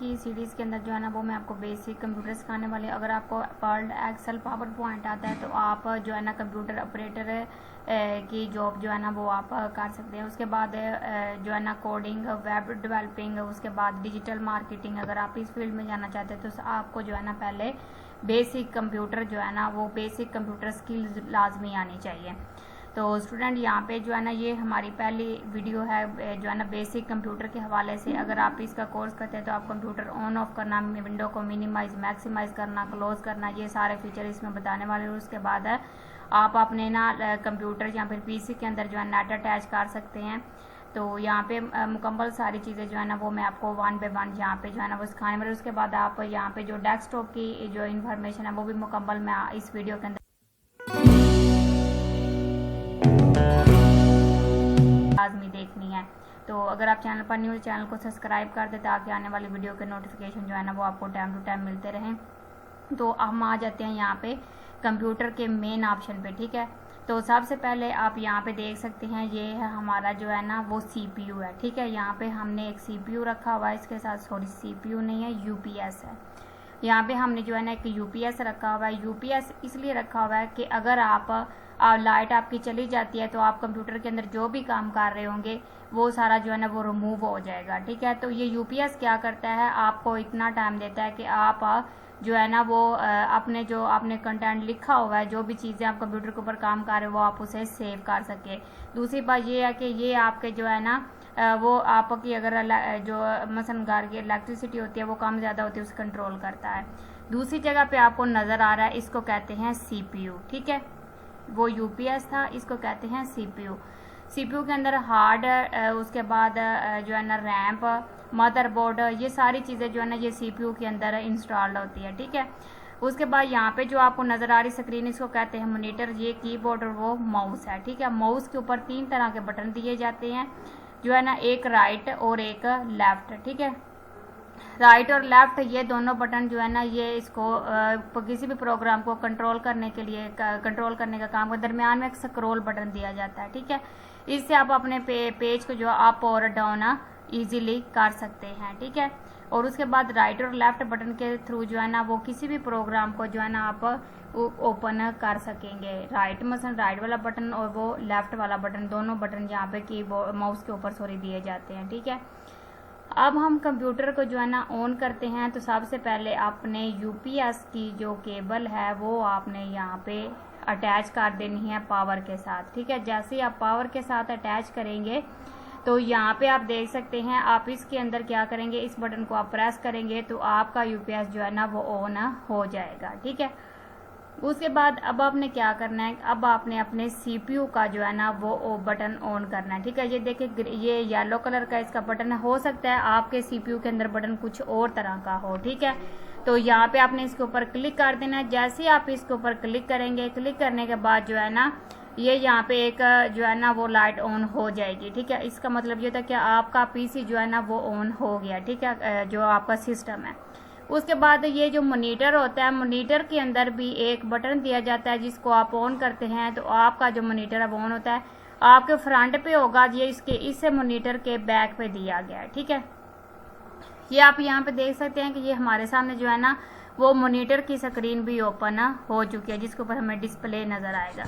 की सीरीज़ के अंदर जो है ना वो मैं आपको बेसिक कंप्यूटर सिखाने वाली। अगर आपको वर्ड, एक्सेल, पावर पॉइंट आता है तो आप जो है ना कंप्यूटर ऑपरेटर की जॉब जो है ना वो आप कर सकते हैं। उसके बाद जो है ना कोडिंग, वेब डेवलपिंग, उसके बाद डिजिटल मार्केटिंग, अगर आप इस फील्ड में जाना चाहते हैं तो आपको जो है ना पहले बेसिक कंप्यूटर जो है ना वो बेसिक कंप्यूटर स्किल्स लाजमी आनी चाहिए। तो स्टूडेंट यहाँ पे जो है ना ये हमारी पहली वीडियो है जो है ना बेसिक कंप्यूटर के हवाले से। अगर आप इसका कोर्स करते हैं तो आप कंप्यूटर ऑन ऑफ करना, विंडो को मिनिमाइज मैक्सिमाइज करना, क्लोज करना, ये सारे फीचर इसमें बताने वाले हैं। उसके बाद है आप अपने ना कंप्यूटर या फिर पीसी के अंदर जो है नेट अटैच कर सकते हैं। तो यहाँ पे मुकम्मल सारी चीज़ें जो है ना वो मैं आपको 1 बाय 1 यहाँ पे जो है ना वो सिखाने वाली। उसके बाद आप यहाँ पे जो डेस्कटॉप की जो इन्फॉर्मेशन है वो भी मुकम्मल मैं इस वीडियो के अंदर लाजमी देखनी है। तो अगर आप चैनल पर न्यू चैनल को सब्सक्राइब कर दे ताकि आने वाली वीडियो के नोटिफिकेशन जो है ना वो आपको टाइम टू टाइम मिलते रहें। तो हम आ जाते हैं यहाँ पे कंप्यूटर के मेन ऑप्शन पे, ठीक है। तो सबसे पहले आप यहाँ पे देख सकते हैं ये है हमारा जो है ना वो CPU है, ठीक है। यहाँ पे हमने एक CPU रखा हुआ है, इसके साथ सॉरी CPU नहीं है UPS है। यहाँ पे हमने जो है ना एक UPS रखा हुआ है। UPS इसलिए रखा हुआ है कि अगर आप लाइट आपकी चली जाती है तो आप कंप्यूटर के अंदर जो भी काम कर रहे होंगे वो सारा जो है ना वो रिमूव हो जाएगा, ठीक है। तो ये UPS क्या करता है, आपको इतना टाइम देता है कि आप जो है ना वो अपने जो आपने कंटेंट लिखा हुआ है, जो भी चीज़ें आप कंप्यूटर के ऊपर काम कर रहे हो वो आप उसे सेव कर सके। दूसरी बात ये है कि ये आपके जो है ना वो आपकी अगर जो मसलन घर की इलेक्ट्रिसिटी होती है वो कम ज़्यादा होती है उसे कंट्रोल करता है। दूसरी जगह पे आपको नज़र आ रहा है, इसको कहते हैं CPU, ठीक है। वो UPS था, इसको कहते हैं CPU। CPU के अंदर हार्ड, उसके बाद जो है ना रैम्प, मदरबोर्ड, ये सारी चीज़ें जो है ना ये CPU के अंदर इंस्टॉल्ड होती है, ठीक है। उसके बाद यहाँ पे जो आपको नज़र आ रही स्क्रीन, इसको कहते हैं मॉनिटर। ये कीबोर्ड और वो माउस है, ठीक है। माउस के ऊपर 3 तरह के बटन दिए जाते हैं जो है ना, एक राइट और एक लेफ्ट, ठीक है। राइट और लेफ्ट ये दोनों बटन जो है ना ये इसको किसी भी प्रोग्राम को कंट्रोल करने के लिए कंट्रोल करने का काम, दरमियान में एक स्क्रॉल बटन दिया जाता है, ठीक है। इससे आप अपने पेज को जो अप और डाउन इजीली कर सकते हैं, ठीक है। और उसके बाद राइट और लेफ्ट बटन के थ्रू जो है ना वो किसी भी प्रोग्राम को जो है ना आप ओपन कर सकेंगे। राइट मसलन राइट वाला बटन और वो लेफ्ट वाला बटन, दोनों बटन यहाँ पे की माउस के ऊपर सॉरी दिए जाते हैं, ठीक है। अब हम कंप्यूटर को जो है ना ऑन करते हैं तो सबसे पहले आपने UPS की जो केबल है वो आपने यहाँ पे अटैच कर देनी है पावर के साथ, ठीक है। जैसे ही आप पावर के साथ अटैच करेंगे तो यहाँ पे आप देख सकते हैं, आप इसके अंदर क्या करेंगे, इस बटन को आप प्रेस करेंगे तो आपका UPS जो है ना वो ऑन हो जाएगा, ठीक है। उसके बाद अब आपने क्या करना है, अब आपने अपने CPU का जो है ना वो बटन ऑन करना है, ठीक है। ये देखिए ये येलो कलर का इसका बटन है, हो सकता है आपके CPU के अंदर बटन कुछ और तरह का हो, ठीक है। तो यहाँ पे आपने इसके ऊपर क्लिक कर देना है। जैसे ही आप इसके ऊपर क्लिक करेंगे, क्लिक करने के बाद जो है ना ये यहाँ पे एक जो है ना वो लाइट ऑन हो जाएगी, ठीक है। इसका मतलब ये था कि आपका PC जो है ना वो ऑन हो गया, ठीक है, जो आपका सिस्टम है। उसके बाद ये जो मॉनिटर होता है, मॉनिटर के अंदर भी एक बटन दिया जाता है जिसको आप ऑन करते हैं तो आपका जो मॉनिटर है वो ऑन होता है। आपके फ्रंट पे होगा, ये इससे मॉनिटर के बैक पे दिया गया है, ठीक है। ये आप यहाँ पे देख सकते हैं कि ये हमारे सामने जो है ना वो मॉनिटर की स्क्रीन भी ओपन हो चुकी है जिसके ऊपर हमें डिस्प्ले नज़र आएगा।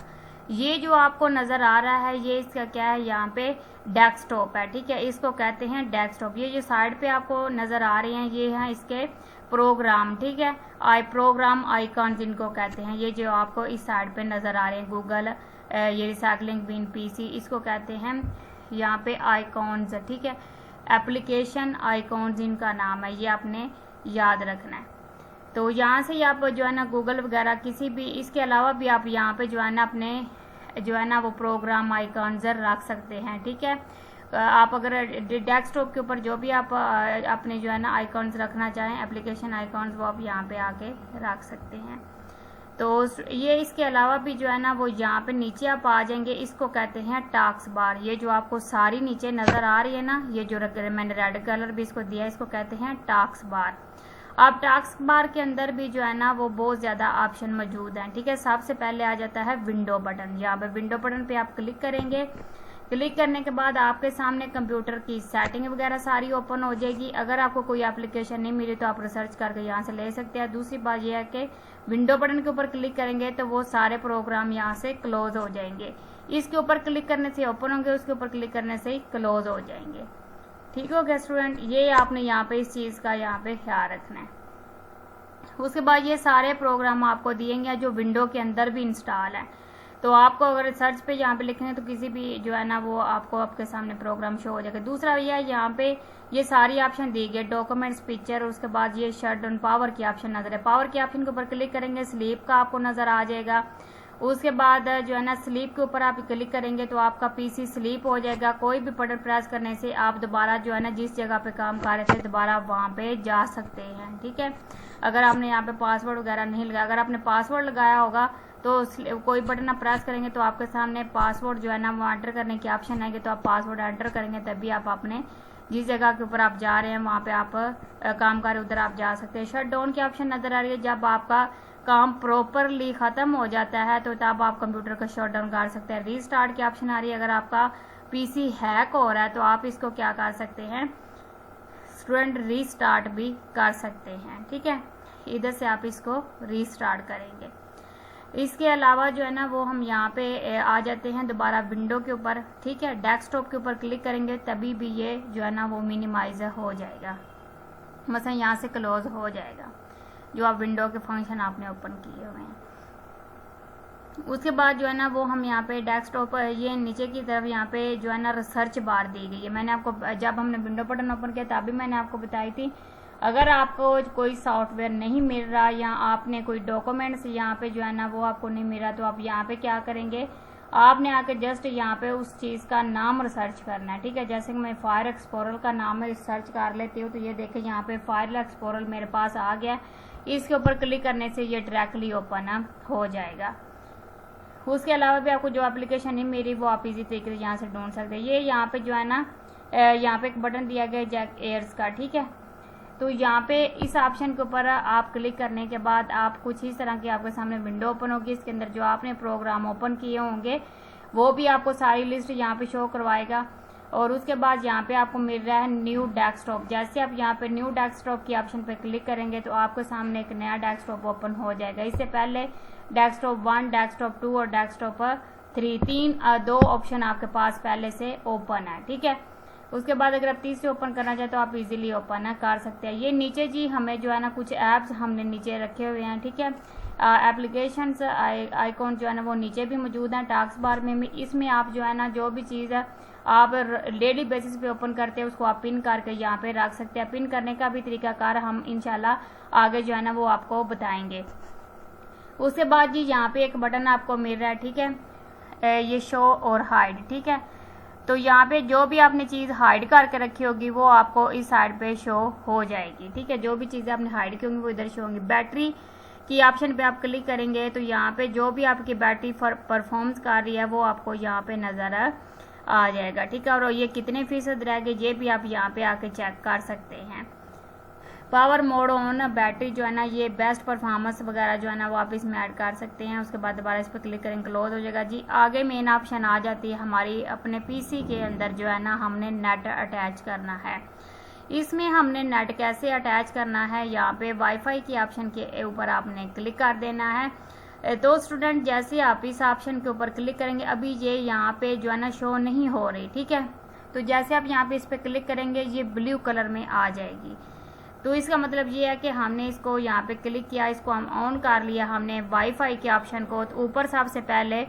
ये जो आपको नज़र आ रहा है ये इसका क्या है, यहाँ पे डेस्कटॉप है, ठीक है। इसको कहते हैं डेस्कटॉप। ये जो साइड पे आपको नज़र आ रहे हैं ये हैं इसके प्रोग्राम, ठीक है। प्रोग्राम आइकॉन जिनको कहते हैं, ये जो आपको इस साइड पे नज़र आ रहे हैं, गूगल, ये रिसाइकलिंग बिन PC इसको कहते हैं यहाँ पे आइकॉन्स, ठीक है। एप्लीकेशन आइकॉन्स इनका नाम है, ये आपने याद रखना है। तो यहाँ से आप जो है ना गूगल वगैरह किसी भी, इसके अलावा भी आप यहाँ पे जो है ना अपने जो है ना वो प्रोग्राम आइकॉन्स रख सकते हैं, ठीक है। आप अगर डेस्कटॉप के ऊपर जो भी आप अपने जो है ना आइकॉन्स रखना चाहें, एप्लीकेशन आइकॉन्स, वो आप यहाँ पे आके रख सकते हैं। तो ये इसके अलावा भी जो है ना वो यहाँ पे नीचे आप आ जाएंगे, इसको कहते हैं टास्क बार। ये जो आपको सारी नीचे नज़र आ रही है ना, ये जो मैंने रेड कलर भी इसको दिया है, इसको कहते हैं टास्क बार। अब टास्क बार के अंदर भी जो है ना वो बहुत ज़्यादा ऑप्शन मौजूद हैं, ठीक है। सबसे पहले आ जाता है विंडो बटन। यहाँ पे विंडो बटन पे आप क्लिक करेंगे, क्लिक करने के बाद आपके सामने कंप्यूटर की सेटिंग वगैरह सारी ओपन हो जाएगी। अगर आपको कोई एप्लीकेशन नहीं मिली तो आप रिसर्च करके यहाँ से ले सकते हैं। दूसरी बात यह है कि विंडो बटन के ऊपर क्लिक करेंगे तो वो सारे प्रोग्राम यहाँ से क्लोज हो जाएंगे। इसके ऊपर क्लिक करने से ओपन होंगे, उसके ऊपर क्लिक करने से ही क्लोज हो जाएंगे। ठीक हो गया स्टूडेंट, ये आपने यहाँ पे इस चीज़ का यहाँ पे ख्याल रखना है। उसके बाद ये सारे प्रोग्राम आपको दिएंगे जो विंडो के अंदर भी इंस्टॉल है। तो आपको अगर सर्च पे यहाँ पे लिखेंगे तो किसी भी जो है ना वो आपको आपके सामने प्रोग्राम शो हो जाएगा। दूसरा ये यहाँ पे ये सारी ऑप्शन दी गई, डॉक्यूमेंट्स, पिक्चर, उसके बाद ये शट डाउन, पावर की ऑप्शन नजर है। पावर की ऑप्शन के ऊपर क्लिक करेंगे, स्लीप का आपको नजर आ जाएगा। उसके बाद जो है ना स्लीप के ऊपर आप क्लिक करेंगे तो आपका पीसी स्लीप हो जाएगा। कोई भी बटन प्रेस करने से आप दोबारा जो है ना जिस जगह पे काम कर रहे थे दोबारा वहां पे जा सकते हैं। ठीक है, अगर आपने यहाँ पे पासवर्ड वगैरह नहीं लगाया, अगर आपने पासवर्ड लगाया होगा तो कोई बटन आप प्रेस करेंगे तो आपके सामने पासवर्ड जो है ना वो एंटर करने की ऑप्शन आएगी। तो आप पासवर्ड एंटर करेंगे तभी आप अपने जिस जगह के ऊपर आप जा रहे हैं वहां पे आप काम कर रहे उधर आप जा सकते हैं। शट डाउन की ऑप्शन नजर आ रही है, जब आपका काम प्रॉपरली खत्म हो जाता है तो तब आप कंप्यूटर का शट डाउन कर सकते हैं। रीस्टार्ट की ऑप्शन आ रही है, अगर आपका पीसी हैक हो रहा है तो आप इसको क्या कर सकते हैं स्टूडेंट, रीस्टार्ट भी कर सकते हैं। ठीक है, इधर से आप इसको रीस्टार्ट करेंगे। इसके अलावा जो है ना वो हम यहाँ पे आ जाते हैं दोबारा विंडो के ऊपर। ठीक है, डेस्कटॉप के ऊपर क्लिक करेंगे तभी भी ये जो है ना वो मिनिमाइज हो जाएगा, मतलब यहाँ से क्लोज हो जाएगा जो आप विंडो के फंक्शन आपने ओपन किए हुए हैं। उसके बाद जो है ना वो हम यहाँ पे डेस्कटॉप ये नीचे की तरफ यहाँ पे जो है ना रिसर्च बार दी गई है। मैंने आपको जब हमने विंडो बटन ओपन किया तभी मैंने आपको बताई थी, अगर आपको कोई सॉफ्टवेयर नहीं मिल रहा या आपने कोई डॉक्यूमेंट्स यहाँ पे जो है ना वो आपको नहीं मिल रहा तो आप यहाँ पे क्या करेंगे, आपने आके जस्ट यहाँ पे उस चीज़ का नाम रिसर्च करना है। ठीक है, जैसे कि मैं फायर एक्सप्लोरर का नाम है सर्च कर लेती हूँ तो ये देखें यहाँ पे फायर एक्सप्लोरर मेरे पास आ गया। इसके ऊपर क्लिक करने से ये डायरेक्टली ओपन हो जाएगा। उसके अलावा भी आपको जो एप्लीकेशन नहीं मिली वो आप इजी तरीके से यहाँ से ढूंढ सकते हैं। ये यहाँ पे जो है ना यहाँ पे एक बटन दिया गया है जैक एयर्स का। ठीक है, तो यहाँ पे इस ऑप्शन के ऊपर आप क्लिक करने के बाद आप कुछ इस तरह की आपके सामने विंडो ओपन होगी। इसके अंदर जो आपने प्रोग्राम ओपन किए होंगे वो भी आपको सारी लिस्ट यहाँ पे शो करवाएगा। और उसके बाद यहाँ पे आपको मिल रहा है न्यू डेस्कटॉप। जैसे आप यहाँ पे न्यू डेस्कटॉप की ऑप्शन पे क्लिक करेंगे तो आपके सामने एक नया डेस्कटॉप ओपन हो जाएगा। इससे पहले डेस्कटॉप 1, डेस्कटॉप 2 और डेस्कटॉप 3 दो ऑप्शन आपके पास पहले से ओपन है। ठीक है, उसके बाद अगर आप तीसरे ओपन करना चाहे तो आप इजीली ओपन कर सकते हैं। ये नीचे जी हमें जो है ना कुछ ऐप्स हमने नीचे रखे हुए हैं। ठीक है, एप्लीकेशंस आइकॉन जो है ना वो नीचे भी मौजूद हैं टास्क बार में। इसमें आप जो है ना जो भी चीज़ है आप डेली बेसिस पे ओपन करते हैं उसको आप पिन करके यहाँ पे रख सकते हैं। पिन करने का भी तरीकाकार हम इंशाल्लाह आगे जो है ना वो आपको बताएंगे। उसके बाद जी यहाँ पे एक बटन आपको मिल रहा है। ठीक है, ये शो और हाइड। ठीक है, तो यहाँ पे जो भी आपने चीज़ हाइड करके रखी होगी वो आपको इस साइड पे शो हो जाएगी। ठीक है, जो भी चीज़ें आपने हाइड की होंगी वो इधर शो होंगी। बैटरी की ऑप्शन पे आप क्लिक करेंगे तो यहाँ पे जो भी आपकी बैटरी परफॉर्मेंस कर रही है वो आपको यहाँ पे नज़र आ जाएगा। ठीक है, और ये कितने फीसद रह गए ये भी आप यहाँ पे आके चेक कर सकते हैं। पावर मोड ऑन, बैटरी जो है ना ये बेस्ट परफॉर्मेंस वगैरह जो है ना वो आप इसमें ऐड कर सकते हैं। उसके बाद दोबारा इस पर क्लिक करेंगे क्लोज हो जाएगा जी। आगे मेन ऑप्शन आ जाती है हमारी अपने पीसी के अंदर जो है ना हमने नेट अटैच करना है। इसमें हमने नेट कैसे अटैच करना है, यहाँ पे वाईफाई की ऑप्शन के ऊपर आपने क्लिक कर देना है। तो स्टूडेंट जैसे आप इस ऑप्शन के ऊपर क्लिक करेंगे, अभी ये यहाँ पे जो है ना शो नहीं हो रही। ठीक है, तो जैसे आप यहाँ पे इस पर क्लिक करेंगे ये ब्लू कलर में आ जाएगी। तो इसका मतलब ये है कि हमने इसको यहाँ पे क्लिक किया, इसको हम ऑन कर लिया हमने वाईफाई के ऑप्शन को। तो ऊपर सबसे पहले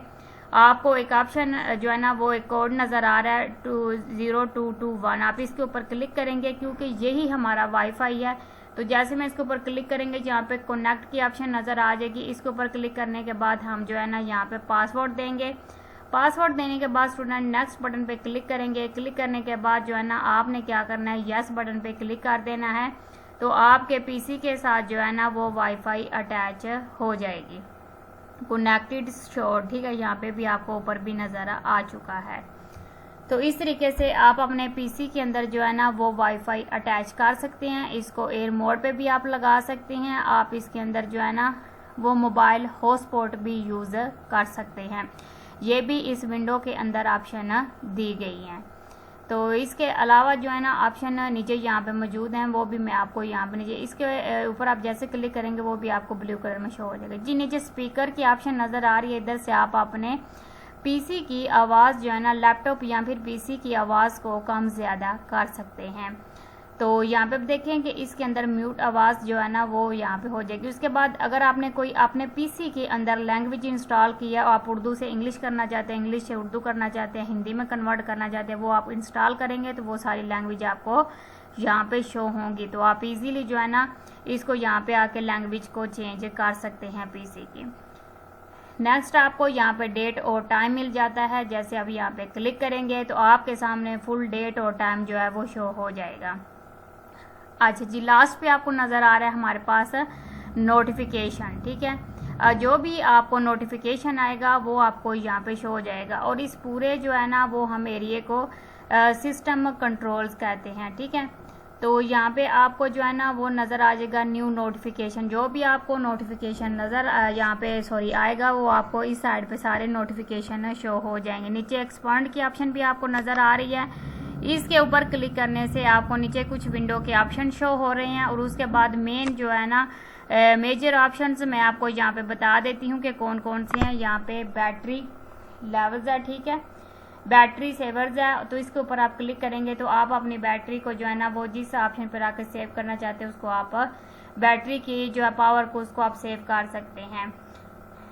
आपको एक ऑप्शन जो है ना वो एक कोड नज़र आ रहा है 20221, आप इसके ऊपर क्लिक करेंगे क्योंकि यही हमारा वाईफाई है। तो जैसे मैं इसके ऊपर क्लिक करेंगे यहाँ पे कनेक्ट की ऑप्शन नज़र आ जाएगी। इसके ऊपर क्लिक करने के बाद हम जो है ना यहाँ पे पासवर्ड देंगे। पासवर्ड देने के बाद स्टूडेंट नेक्स्ट बटन पे क्लिक करेंगे। क्लिक करने के बाद जो है ना आपने क्या करना है, यस बटन पे क्लिक कर देना है। तो आपके पीसी के साथ जो है ना वो वाईफाई अटैच हो जाएगी, कनेक्टेड शो। ठीक है, यहाँ पे भी आपको ऊपर भी नज़र आ चुका है। तो इस तरीके से आप अपने पीसी के अंदर जो है ना वो वाईफाई अटैच कर सकते हैं। इसको एयर मोड पे भी आप लगा सकते हैं। आप इसके अंदर जो है ना वो मोबाइल हॉटस्पॉट भी यूज़ कर सकते हैं। ये भी इस विंडो के अंदर ऑप्शन दी गई हैं। तो इसके अलावा जो है ना ऑप्शन नीचे यहाँ पे मौजूद हैं, वो भी मैं आपको यहाँ पे नीचे इसके ऊपर आप जैसे क्लिक करेंगे वो भी आपको ब्लू कलर में शो हो जाएगा जी। नीचे स्पीकर की ऑप्शन नज़र आ रही है, इधर से आप अपने पीसी की आवाज़ जो है ना लैपटॉप या फिर पीसी की आवाज़ को कम ज़्यादा कर सकते हैं। तो यहाँ पे देखें कि इसके अंदर म्यूट आवाज़ जो है ना वो यहाँ पे हो जाएगी। उसके बाद अगर आपने कोई अपने पीसी के अंदर लैंग्वेज इंस्टॉल किया, आप उर्दू से इंग्लिश करना चाहते हैं, इंग्लिश से उर्दू करना चाहते हैं, हिंदी में कन्वर्ट करना चाहते हैं, वो आप इंस्टॉल करेंगे तो वो सारी लैंग्वेज आपको यहाँ पे शो होंगी। तो आप इजीली जो है ना इसको यहाँ पे आके लैंग्वेज को चेंज कर सकते हैं पीसी की। नेक्स्ट आपको यहाँ पे डेट और टाइम मिल जाता है। जैसे अब यहाँ पे क्लिक करेंगे तो आपके सामने फुल डेट और टाइम जो है वो शो हो जाएगा। अच्छा जी, लास्ट पे आपको नज़र आ रहा है हमारे पास नोटिफिकेशन, ठीक है। जो भी आपको नोटिफिकेशन आएगा वो आपको यहाँ पे शो हो जाएगा। और इस पूरे जो है ना वो हम एरिया को सिस्टम कंट्रोल्स कहते हैं, ठीक है। तो यहाँ पे आपको जो है ना वो नज़र आ जाएगा न्यू नोटिफिकेशन। जो भी आपको नोटिफिकेशन यहाँ पे आएगा वो आपको इस साइड पे सारे नोटिफिकेशन शो हो जाएंगे। नीचे एक्सपांड की ऑप्शन भी आपको नज़र आ रही है, इसके ऊपर क्लिक करने से आपको नीचे कुछ विंडो के ऑप्शन शो हो रहे हैं। और उसके बाद मेन जो है ना मेजर ऑप्शंस मैं आपको यहाँ पे बता देती हूँ कि कौन कौन से हैं। यहाँ पे बैटरी लेवल्स है, ठीक है, बैटरी सेवर्स है। तो इसके ऊपर आप क्लिक करेंगे तो आप अपनी बैटरी को जो है ना वो जिस ऑप्शन पर आकर सेव करना चाहते हैं उसको आप बैटरी की जो है पावर को उसको आप सेव कर सकते हैं।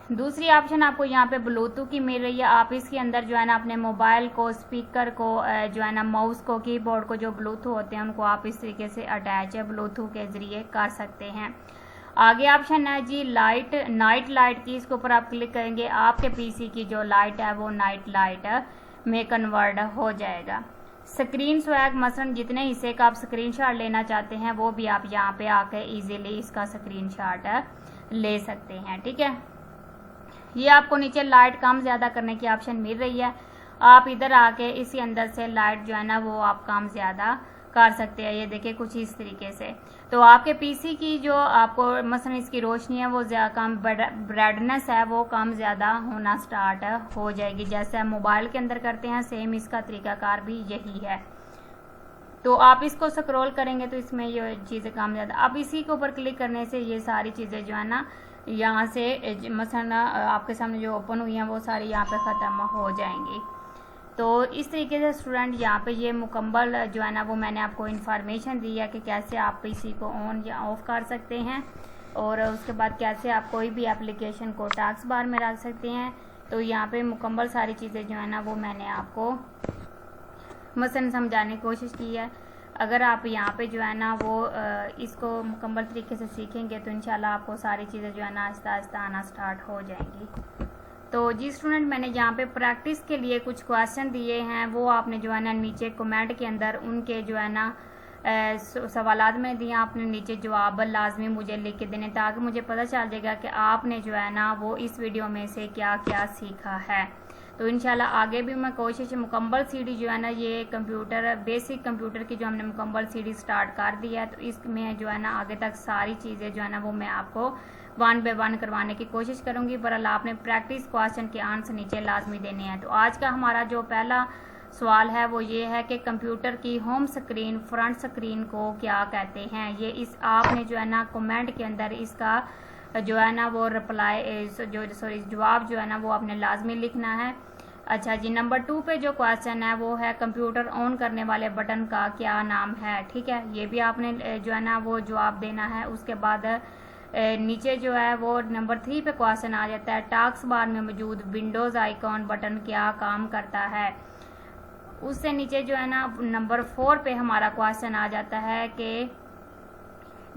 दूसरी ऑप्शन आपको यहाँ पे ब्लूटूथ की मिल रही है। आप इसके अंदर जो है ना अपने मोबाइल को, स्पीकर को, जो है ना माउस को, कीबोर्ड को जो ब्लूटूथ होते हैं उनको आप इस तरीके से अटैच ब्लूटूथ के जरिए कर सकते हैं। आगे ऑप्शन है जी नाइट लाइट की। इसके ऊपर आप क्लिक करेंगे, आपके पीसी की जो लाइट है वो नाइट लाइट में कन्वर्ट हो जाएगा। स्क्रीन स्वैग, मसलन जितने हिस्से का आप स्क्रीनशॉट लेना चाहते हैं वो भी आप यहाँ पे आके इजीली इसका स्क्रीनशॉट ले सकते हैं, ठीक है। ये आपको नीचे लाइट कम ज़्यादा करने की ऑप्शन मिल रही है। आप इधर आके इसी अंदर से लाइट जो है ना वो आप कम ज़्यादा कर सकते हैं। ये देखिए कुछ इस तरीके से। तो आपके पीसी की जो आपको मसलन इसकी रोशनी है वो कम, ब्राइटनेस है वो कम ज़्यादा होना स्टार्ट हो जाएगी। जैसे हम मोबाइल के अंदर करते हैं सेम इसका तरीकाकार भी यही है। तो आप इसको स्क्रॉल करेंगे तो इसमें ये चीज़ें कम ज़्यादा, अब इसी के ऊपर क्लिक करने से ये सारी चीज़ें जो है ना यहाँ से मसलन आपके सामने जो ओपन हुई हैं वो सारी यहाँ पे ख़त्म हो जाएंगी। तो इस तरीके से स्टूडेंट यहाँ पे ये मुकम्मल जो है ना वो मैंने आपको इन्फॉर्मेशन दी है कि कैसे आप पीसी को ऑन या ऑफ कर सकते हैं और उसके बाद कैसे आप कोई भी एप्लीकेशन को टास्क बार में रख सकते हैं। तो यहाँ पे मुकम्मल सारी चीज़ें जो है ना वो मैंने आपको मसलन समझाने की कोशिश की है। अगर आप यहाँ पे जो है ना वो इसको मुकम्मल तरीके से सीखेंगे तो इंशाल्लाह आपको सारी चीज़ें जो है ना आहिस्ता आहिस्ता आना स्टार्ट हो जाएंगी। तो जी स्टूडेंट, मैंने यहाँ पे प्रैक्टिस के लिए कुछ क्वेश्चन दिए हैं, वो आपने जो है ना नीचे कमेंट के अंदर उनके जो है ना सवालात में दिए, आपने नीचे जवाब लाजमी मुझे लिख के देने ताकि मुझे पता चल जाएगा कि आपने जो है ना वो इस वीडियो में से क्या क्या सीखा है। तो इंशाल्लाह आगे भी मैं कोशिश, मुकम्मल सीडी जो है ना ये कंप्यूटर बेसिक कंप्यूटर की जो हमने मुकम्मल सीडी स्टार्ट कर दी है तो इसमें जो है ना आगे तक सारी चीज़ें जो है ना वो मैं आपको 1 बाय 1 करवाने की कोशिश करूँगी। पर आपने प्रैक्टिस क्वेश्चन के आंसर नीचे लाजमी देने हैं। तो आज का हमारा जो पहला सवाल है वो ये है कि कंप्यूटर की होम स्क्रीन, फ्रंट स्क्रीन को क्या कहते हैं। ये इस आपने जो है ना कमेंट के अंदर इसका जो है ना वो रिप्लाई जवाब जो है ना वो आपने लाजमी लिखना है। अच्छा जी, नंबर 2 पे जो क्वेश्चन है वो है कंप्यूटर ऑन करने वाले बटन का क्या नाम है, ठीक है। ये भी आपने जो है ना वो जवाब देना है। उसके बाद नीचे जो है वो नंबर 3 पे क्वेश्चन आ जाता है टास्क बार में मौजूद विंडोज़ आइकॉन बटन क्या काम करता है। उससे नीचे जो है ना नंबर 4 पे हमारा क्वेश्चन आ जाता है कि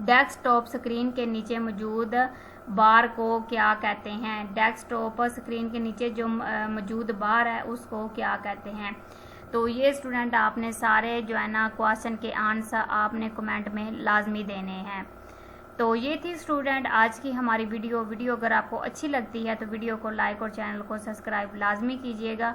डेस्कटॉप स्क्रीन के नीचे मौजूद बार को क्या कहते हैं। डेस्कटॉप स्क्रीन के नीचे जो मौजूद बार है उसको क्या कहते हैं। तो ये स्टूडेंट आपने सारे जो है ना क्वेश्चन के आंसर आपने कमेंट में लाजमी देने हैं। तो ये थी स्टूडेंट आज की हमारी वीडियो। अगर आपको अच्छी लगती है तो वीडियो को लाइक और चैनल को सब्सक्राइब लाजमी कीजिएगा।